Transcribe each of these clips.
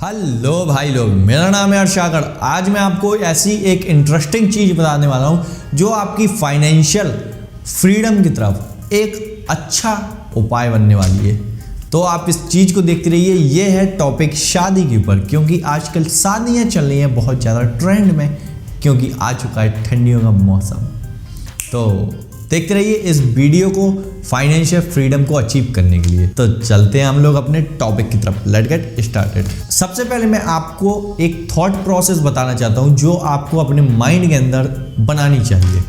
Hello भाई लोग, मेरा नाम है अर्शाकर। आज मैं आपको ऐसी एक इंटरेस्टिंग चीज़ बताने वाला हूँ जो आपकी फाइनेंशियल फ्रीडम की तरफ एक अच्छा उपाय बनने वाली है। तो आप इस चीज़ को देखते रहिए। ये है टॉपिक शादी के ऊपर, क्योंकि आजकल शादियाँ चल रही हैं बहुत ज़्यादा ट्रेंड में, क्योंकि आ चुका है ठंडियों का मौसम। तो देखते रहिए इस वीडियो को फाइनेंशियल फ्रीडम को अचीव करने के लिए। तो चलते हैं हम लोग अपने टॉपिक की तरफ। Let's get started. सबसे पहले मैं आपको एक थॉट प्रोसेस बताना चाहता हूं जो आपको अपने माइंड के अंदर बनानी चाहिए।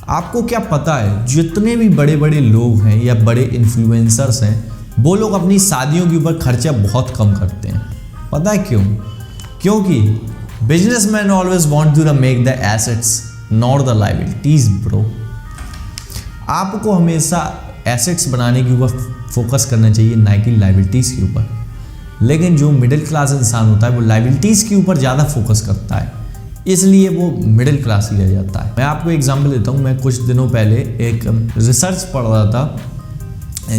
आपको क्या पता है, जितने भी बड़े बड़े लोग हैं या बड़े इन्फ्लुएंसर्स हैं, वो लोग अपनी शादियों के ऊपर खर्चा बहुत कम करते हैं। पता है क्यों? क्योंकि businessman always want to make the assets not the liabilities bro. आपको हमेशा एसेट्स बनाने के ऊपर फोकस करना चाहिए, ना कि लायबिलिटीज़ के ऊपर। लेकिन जो मिडिल क्लास इंसान होता है वो लायबिलिटीज़ के ऊपर ज़्यादा फोकस करता है, इसलिए वो मिडिल क्लास ही रह जाता है। मैं आपको एग्जांपल देता हूँ। मैं कुछ दिनों पहले एक रिसर्च पढ़ रहा था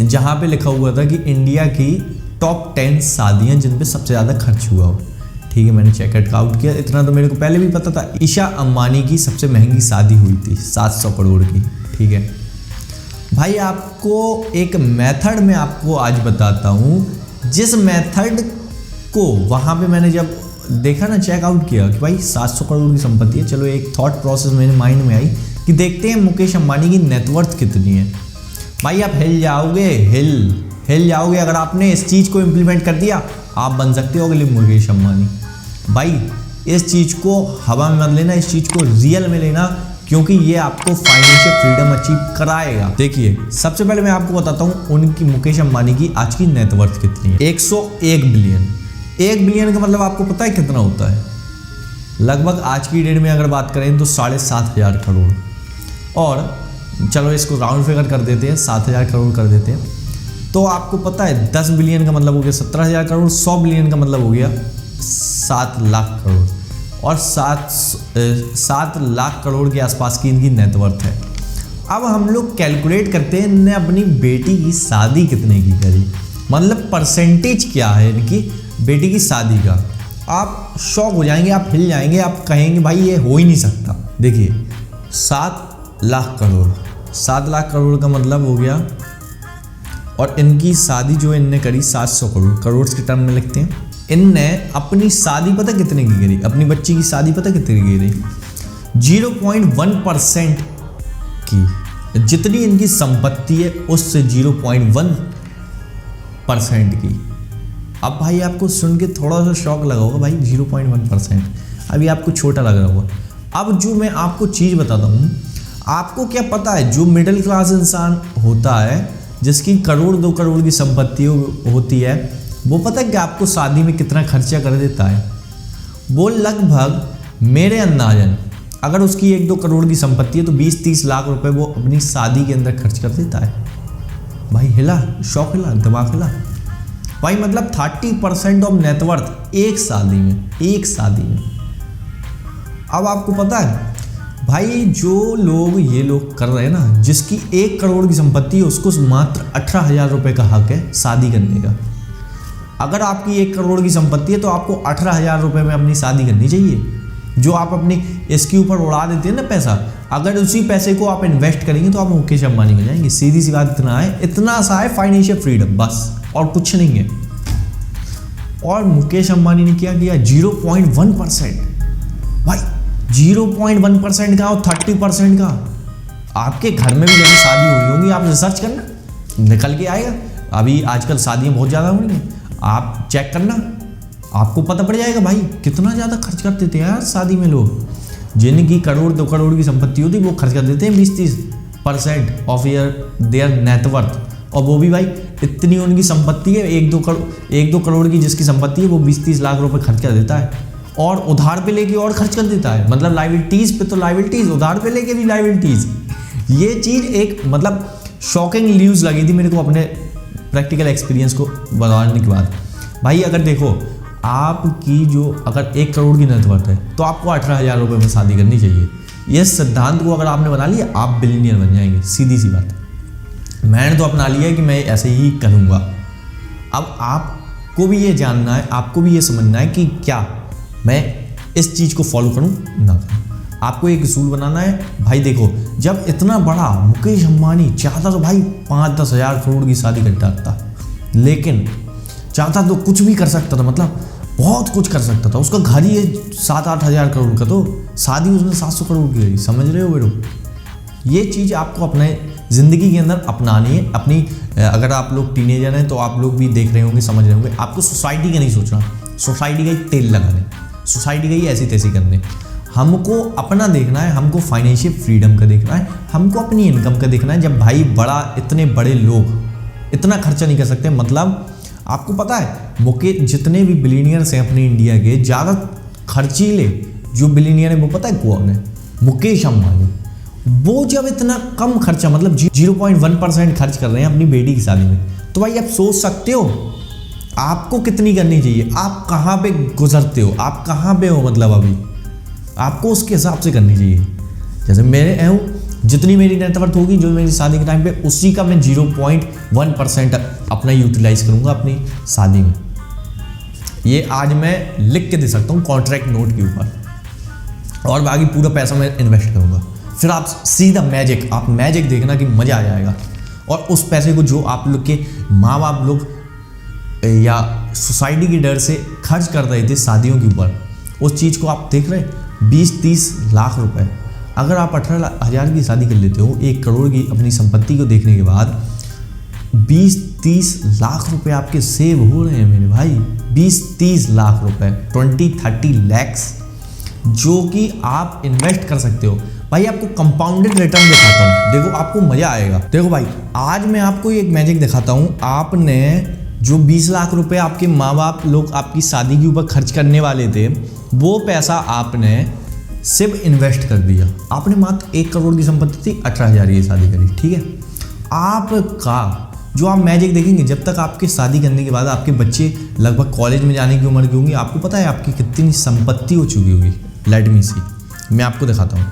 जहाँ पे लिखा हुआ था कि इंडिया की टॉप 10 शादियाँ जिन पे सबसे ज़्यादा खर्च हुआ हो। ठीक है, मैंने चेक आउट किया। इतना तो मेरे को पहले भी पता था। ईशा अंबानी की सबसे महंगी शादी हुई थी 700 करोड़ की। ठीक है भाई, आपको एक मेथड में आपको आज बताता हूँ, जिस मेथड को वहाँ पे मैंने जब देखा ना, चेकआउट किया कि भाई 700 करोड़ की संपत्ति है। चलो एक थॉट प्रोसेस मेरे माइंड में आई कि देखते हैं मुकेश अंबानी की नेटवर्थ कितनी है। भाई आप हिल जाओगे, हिल जाओगे। अगर आपने इस चीज़ को इम्प्लीमेंट कर दिया, आप बन सकते हो अगले मुकेश अंबानी। भाई इस चीज़ को हवा में मत लेना, इस चीज़ को रियल में लेना, क्योंकि ये आपको फाइनेंशियल फ्रीडम अचीव कराएगा। देखिए, सबसे पहले मैं आपको बताता हूँ उनकी, मुकेश अंबानी की आज की नेटवर्थ कितनी है। 101 बिलियन। 1 बिलियन का मतलब आपको पता है कितना होता है? लगभग आज की डेट में अगर बात करें तो 7,500 करोड़। और चलो इसको राउंड फिगर कर देते हैं, 7,000 करोड़ कर देते हैं। तो आपको पता है 10 बिलियन का मतलब हो गया 17,000 करोड़, 100 बिलियन का मतलब हो गया 7 लाख करोड़, और 7 लाख करोड़ के आसपास की इनकी नेटवर्थ है। अब हम लोग कैलकुलेट करते हैं इनने अपनी बेटी की शादी कितने की करी, मतलब परसेंटेज क्या है इनकी बेटी की शादी का। आप शॉक हो जाएंगे, आप हिल जाएंगे, आप कहेंगे भाई ये हो ही नहीं सकता। देखिए 7 लाख करोड़, 7 लाख करोड़ का मतलब हो गया, और इनकी शादी जो इनने करी 700 करोड़, करोड़ के टर्म में लिखते हैं। इनने अपनी शादी पता कितने की करी, अपनी बच्ची की शादी पता कितने की करी? 0.1% की। जितनी इनकी संपत्ति है उससे 0.1% की। अब भाई आपको सुन के थोड़ा सा शौक लगा होगा, भाई 0.1%, अभी आपको छोटा लग रहा होगा। अब जो मैं आपको चीज़ बताता हूँ, आपको क्या पता है, जो मिडिल क्लास इंसान होता है जिसकी करोड़ 2 करोड़ की संपत्ति होती है, वो पता है कि आपको शादी में कितना खर्चा कर देता है? वो लगभग मेरे अंदाजन, अगर उसकी 1-2 करोड़ की संपत्ति है तो 20-30 लाख रुपए वो अपनी शादी के अंदर खर्च कर देता है। भाई हिला, शौक हिला, दिमाग हिला। भाई मतलब 30% ऑफ नेटवर्थ एक शादी में। अब आपको पता है भाई, जो लोग ये लोग कर रहे हैं ना, जिसकी 1 करोड़ की संपत्ति है उसको मात्र 18,000 रुपये का हक है शादी करने का। अगर आपकी 1 करोड़ की संपत्ति है तो आपको 18,000 रुपये में अपनी शादी करनी चाहिए। जो आप अपनी इसके ऊपर उड़ा देते हैं ना पैसा, अगर उसी पैसे को आप इन्वेस्ट करेंगे तो आप मुकेश अंबानी हो जाएंगे। सीधी सी बात इतना सा है फाइनेंशियल फ्रीडम, बस और कुछ नहीं है। और मुकेश अंबानी ने क्या किया? 0.1%। भाई 0.1% का और 30% का। आपके घर में भी जब शादी हुई होगी, आप रिसर्च करना, निकल के आएगा। अभी आजकल शादियाँ बहुत ज़्यादा हो रही हैं, आप चेक करना, आपको पता पड़ जाएगा भाई कितना ज़्यादा खर्च करते थे यार शादी में लोग। जिनकी करोड़ 2 करोड़ की संपत्ति होती वो खर्च कर देते हैं 20-30% ऑफ देयर नेटवर्थ। और वो भी भाई इतनी उनकी संपत्ति है, 1-2 करोड़ की जिसकी संपत्ति है वो 20-30 लाख रुपए खर्च कर देता है, और उधार पे लेके और खर्च कर देता है। मतलब लायबिलिटीज़ पे तो लायबिलिटीज़, उधार पे लेके भी लायबिलिटीज़। ये चीज़ एक मतलब शॉकिंग न्यूज़ लगी थी मेरे को अपने प्रैक्टिकल एक्सपीरियंस को बताने के बाद। भाई अगर देखो, आपकी जो अगर 1 करोड़ की नेटवर्थ है तो आपको 18,000 रुपये में शादी करनी चाहिए। ये सिद्धांत को अगर आपने बना लिया, आप बिलियनियर बन जाएंगे। सीधी सी बात। मैंने तो अपना लिया कि मैं ऐसे ही करूँगा। अब आप को भी ये जानना है, आपको भी ये समझना है कि क्या मैं इस चीज़ को फॉलो करूं ना करूं। आपको एक उसूल बनाना है भाई। देखो, जब इतना बड़ा मुकेश अंबानी चाहता तो भाई 5-10 हज़ार करोड़ की शादी कर सकता, लेकिन चाहता तो कुछ भी कर सकता था, मतलब बहुत कुछ कर सकता था। उसका घर ही है 7-8 हज़ार करोड़ का, तो शादी उसने 700 करोड़ की करी। समझ रहे हो बेरो? ये चीज़ आपको अपने ज़िंदगी के अंदर अपनानी है। अपनी अगर आप लोग टीनेजर हैं तो आप लोग भी देख रहे होंगे, समझ रहे होंगे। आपको सोसाइटी का नहीं सोचना, सोसाइटी का ही तेल लगाने, सोसाइटी का ही ऐसी तैसी करने। हमको अपना देखना है, हमको फाइनेंशियल फ्रीडम का देखना है, हमको अपनी इनकम का देखना है। जब भाई बड़ा इतने बड़े लोग इतना खर्चा नहीं कर सकते, मतलब आपको पता है मुकेश जितने भी बिलीनियर्स हैं अपने इंडिया के, ज़्यादा खर्चीले जो बिलीनियर है वो पता है कौन है? मुकेश अंबानी। वो जब इतना कम खर्चा, मतलब 0.1% खर्च कर रहे हैं अपनी बेटी की शादी में, तो भाई आप सोच सकते हो आपको कितनी करनी चाहिए। आप कहाँ पे गुजरते हो, आप कहाँ पे हो, मतलब अभी आपको उसके हिसाब से करनी चाहिए। जैसे मेरे हूँ, जितनी मेरी नेटवर्थ होगी जो मेरी शादी के टाइम पे, उसी का मैं 0.1% अपना यूटिलाइज करूँगा अपनी शादी में। ये आज मैं लिख के दे सकता हूँ कॉन्ट्रैक्ट नोट के ऊपर, और बाकी पूरा पैसा मैं इन्वेस्ट करूँगा। फिर आप सीधा मैजिक, आप मैजिक देखना कि मज़ा आ जाएगा। और उस पैसे को जो आप लोग के माँ बाप लोग या सोसाइटी के डर से खर्च कर रहे थे शादियों के ऊपर, उस चीज़ को आप देख रहे हैं 20-30 लाख रुपए। अगर आप 18 हज़ार की शादी कर लेते हो 1 करोड़ की अपनी संपत्ति को देखने के बाद, 20-30 लाख रुपए आपके सेव हो रहे हैं मेरे भाई। 20-30 लाख रुपए, 20-30 लैक्स, जो कि आप इन्वेस्ट कर सकते हो। भाई आपको कंपाउंडेड रिटर्न दिखाता हूँ, देखो आपको मज़ा आएगा। देखो भाई, आज मैं आपको एक मैजिक दिखाता हूँ। आपने जो 20 लाख रुपए आपके माँ बाप लोग आपकी शादी के ऊपर खर्च करने वाले थे, वो पैसा आपने सिर्फ इन्वेस्ट कर दिया। आपने मात्र 1 करोड़ की संपत्ति थी, 18 हज़ार की शादी करी, ठीक है। आपका जो आप मैजिक देखेंगे, जब तक आपके शादी करने के बाद आपके बच्चे लगभग कॉलेज में जाने की उम्र की होंगी, आपको पता है आपकी कितनी संपत्ति हो चुकी होगी। लेट मी सी, मैं आपको दिखाता हूँ।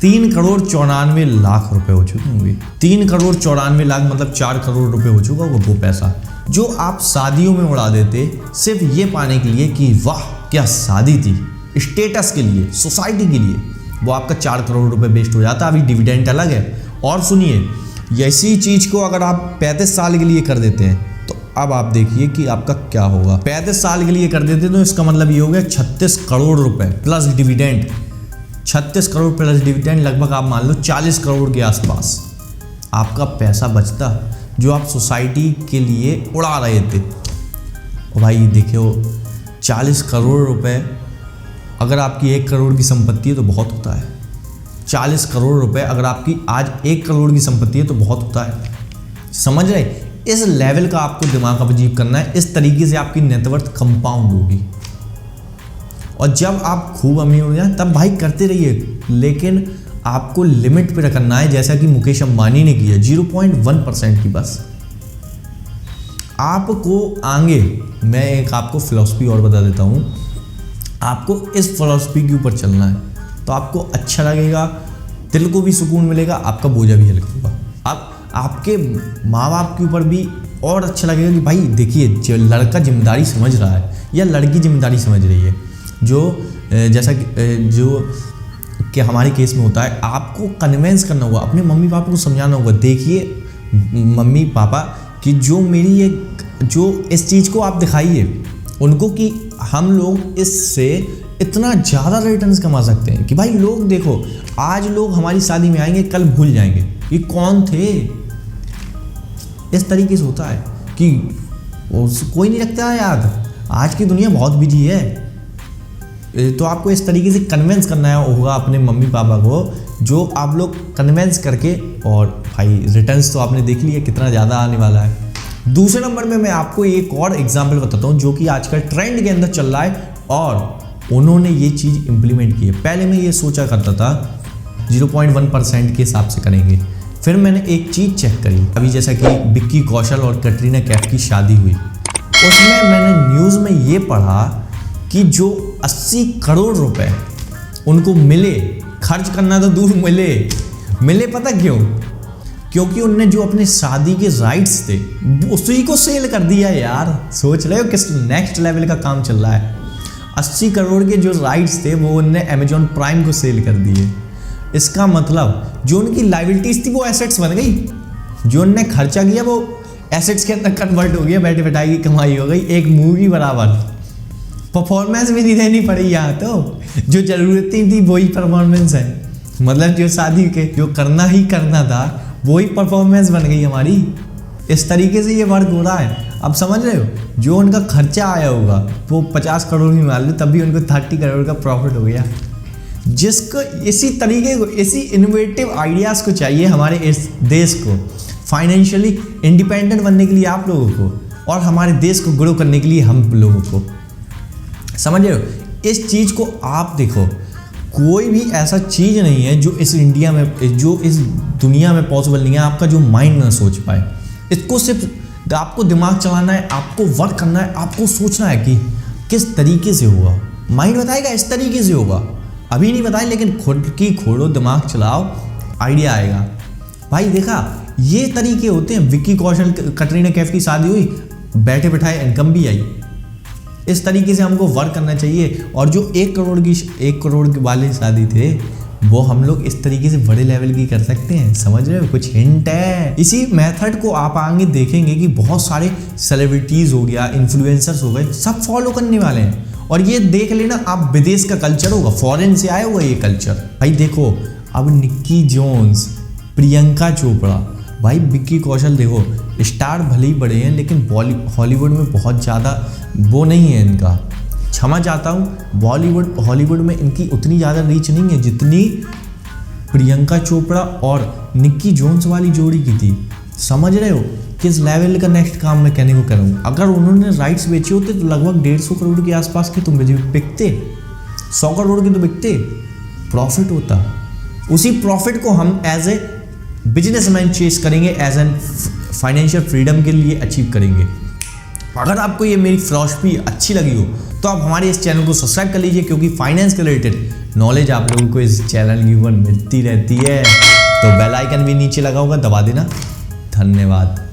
3 करोड़ 94 लाख रुपए हो चुके होंगे। 3 करोड़ 94 लाख मतलब 4 करोड़ रुपए हो चुका होगा वो पैसा, जो आप शादियों में उड़ा देते सिर्फ ये पाने के लिए कि वाह क्या शादी थी, स्टेटस के लिए, सोसाइटी के लिए। वो आपका 4 करोड़ रुपए वेस्ट हो जाता। अभी डिविडेंड अलग है। और सुनिए, ऐसी चीज़ को अगर आप 35 साल के लिए कर देते हैं, तो अब आप देखिए कि आपका क्या होगा। 35 साल के लिए कर देते तो इसका मतलब ये हो गया 36 करोड़ रुपए plus dividend. 36 crore plus dividend, लगभग आप मान लो 40 करोड़ के आसपास आपका पैसा बचता, जो आप सोसाइटी के लिए उड़ा रहे थे। और भाई देखियो, 40 करोड़ रुपए, अगर आपकी 1 करोड़ की संपत्ति है तो बहुत होता है। 40 करोड़ रुपए अगर आपकी आज 1 करोड़ की संपत्ति है तो बहुत होता है। समझ रहे? इस लेवल का आपको दिमाग अजीब करना है। इस तरीके से आपकी नेटवर्थ कंपाउंड होगी। और जब आप खूब अमीर हो जाए तब भाई करते रहिए, लेकिन आपको लिमिट पे रखना है, जैसा कि मुकेश अंबानी ने किया 0.1% की बस। आपको आगे मैं एक आपको फिलॉसफी और बता देता हूँ। आपको इस फिलॉसफी के ऊपर चलना है तो आपको अच्छा लगेगा, दिल को भी सुकून मिलेगा, आपका बोझा भी हल्का होगा। अब आपके माँ बाप के ऊपर भी और अच्छा लगेगा कि भाई देखिए, जो लड़का जिम्मेदारी समझ रहा है या लड़की जिम्मेदारी समझ रही है, जो जैसा जो कि हमारे केस में होता है, आपको कन्विंस करना होगा, अपने मम्मी पापा को समझाना होगा। देखिए मम्मी पापा कि जो मेरी ये जो इस चीज़ को आप दिखाइए उनको कि हम लोग इससे इतना ज़्यादा रिटर्न्स कमा सकते हैं कि भाई लोग देखो, आज लोग हमारी शादी में आएंगे, कल भूल जाएंगे ये कौन थे। इस तरीके से होता है कि कोई नहीं रखता है याद। आज की दुनिया बहुत बिजी है, तो आपको इस तरीके से कन्विंस करना होगा अपने मम्मी पापा को, जो आप लोग कन्विंस करके। और भाई रिटर्न्स तो आपने देख लिया कितना ज़्यादा आने वाला है। दूसरे नंबर में मैं आपको एक और एग्जाम्पल बताता हूँ, जो कि आजकल ट्रेंड के अंदर चल रहा है और उन्होंने ये चीज़ इम्प्लीमेंट की है। पहले मैं ये सोचा करता था 0.1% के हिसाब से करेंगे, फिर मैंने एक चीज़ चेक करी। अभी जैसा कि विक्की कौशल और कैटरीना कैफ की शादी हुई, उसमें मैंने न्यूज़ में ये पढ़ा कि जो 80 करोड़ रुपए उनको मिले, खर्च करना तो दूर, मिले पता क्यों? क्योंकि उनने जो अपने शादी के राइट्स थे उसी को सेल कर दिया यार। सोच रहे हो किस नेक्स्ट लेवल का काम चल रहा है। 80 करोड़ के जो राइट्स थे वो उनने अमेजॉन प्राइम को सेल कर दिए। इसका मतलब जो उनकी लाइबिलिटीज थी वो एसेट्स बन गई, जो उनने खर्चा किया वो एसेट्स के अंदर कन्वर्ट हो गया, बैठे बैठाई की कमाई हो गई, एक मूवी बराबर। परफॉर्मेंस भी नहीं देनी पड़ी यहाँ, तो जो जरूरतें थी वही परफॉर्मेंस है। मतलब जो शादी के जो करना ही करना था वही परफॉर्मेंस बन गई हमारी। इस तरीके से ये वर्क हो रहा है। अब समझ रहे हो, जो उनका खर्चा आया होगा वो 50 करोड़ भी मान लो, तब भी उनको 30 करोड़ का प्रॉफिट हो गया। जिसको इसी तरीके को, इसी इनोवेटिव आइडियाज़ को चाहिए हमारे इस देश को फाइनेंशियली इंडिपेंडेंट बनने के लिए, आप लोगों को, और हमारे देश को ग्रो करने के लिए हम लोगों को। समझ रहे हो, इस चीज़ को आप देखो, कोई भी ऐसा चीज़ नहीं है जो इस इंडिया में, जो इस दुनिया में पॉसिबल नहीं है आपका जो माइंड ना सोच पाए। इसको सिर्फ आपको दिमाग चलाना है, आपको वर्क करना है, आपको सोचना है कि किस तरीके से होगा। माइंड बताएगा इस तरीके से होगा, अभी नहीं बताए, लेकिन खुद की खोलो, दिमाग चलाओ, आइडिया आएगा। भाई देखा, ये तरीके होते हैं। विक्की कौशल, कटरीना कैफ की शादी हुई, बैठे बैठाए इनकम भी आई। इस तरीके से हमको वर्क करना चाहिए। और जो 1 करोड़ के वाले शादी थे वो हम लोग इस तरीके से बड़े लेवल की कर सकते हैं। समझ रहे हो, कुछ हिंट है। इसी मेथड को आप आगे देखेंगे कि बहुत सारे सेलिब्रिटीज़ हो गया, इन्फ्लुएंसर्स हो गए, सब फॉलो करने वाले हैं। और ये देख लेना आप, विदेश का कल्चर होगा, फॉरेन से आया होगा ये कल्चर। भाई देखो, अब निक्की जोन्स, प्रियंका चोपड़ा, भाई विक्की कौशल, देखो स्टार भले ही बड़े हैं लेकिन हॉलीवुड में बहुत ज़्यादा वो नहीं है इनका। क्षमा चाहता हूँ, हॉलीवुड में इनकी उतनी ज़्यादा रीच नहीं है जितनी प्रियंका चोपड़ा और निक्की जोन्स वाली जोड़ी की थी। समझ रहे हो किस लेवल का नेक्स्ट काम मैं कहने को करूँगा। अगर उन्होंने राइट्स बेचे होते तो लगभग 150 करोड़ के आसपास के तो बिकते, 100 करोड़ के तो बिकते, प्रॉफिट होता। उसी प्रॉफिट को हम एज ए बिजनेसमैन चेस करेंगे, एज एन फाइनेंशियल फ्रीडम के लिए अचीव करेंगे। अगर आपको ये मेरी फिलॉसफी अच्छी लगी हो तो आप हमारे इस चैनल को सब्सक्राइब कर लीजिए, क्योंकि फाइनेंस के रिलेटेड नॉलेज आप लोगों को इस चैनल की ऊपर मिलती रहती है। तो बेल आइकन भी नीचे लगा होगा, दबा देना। धन्यवाद।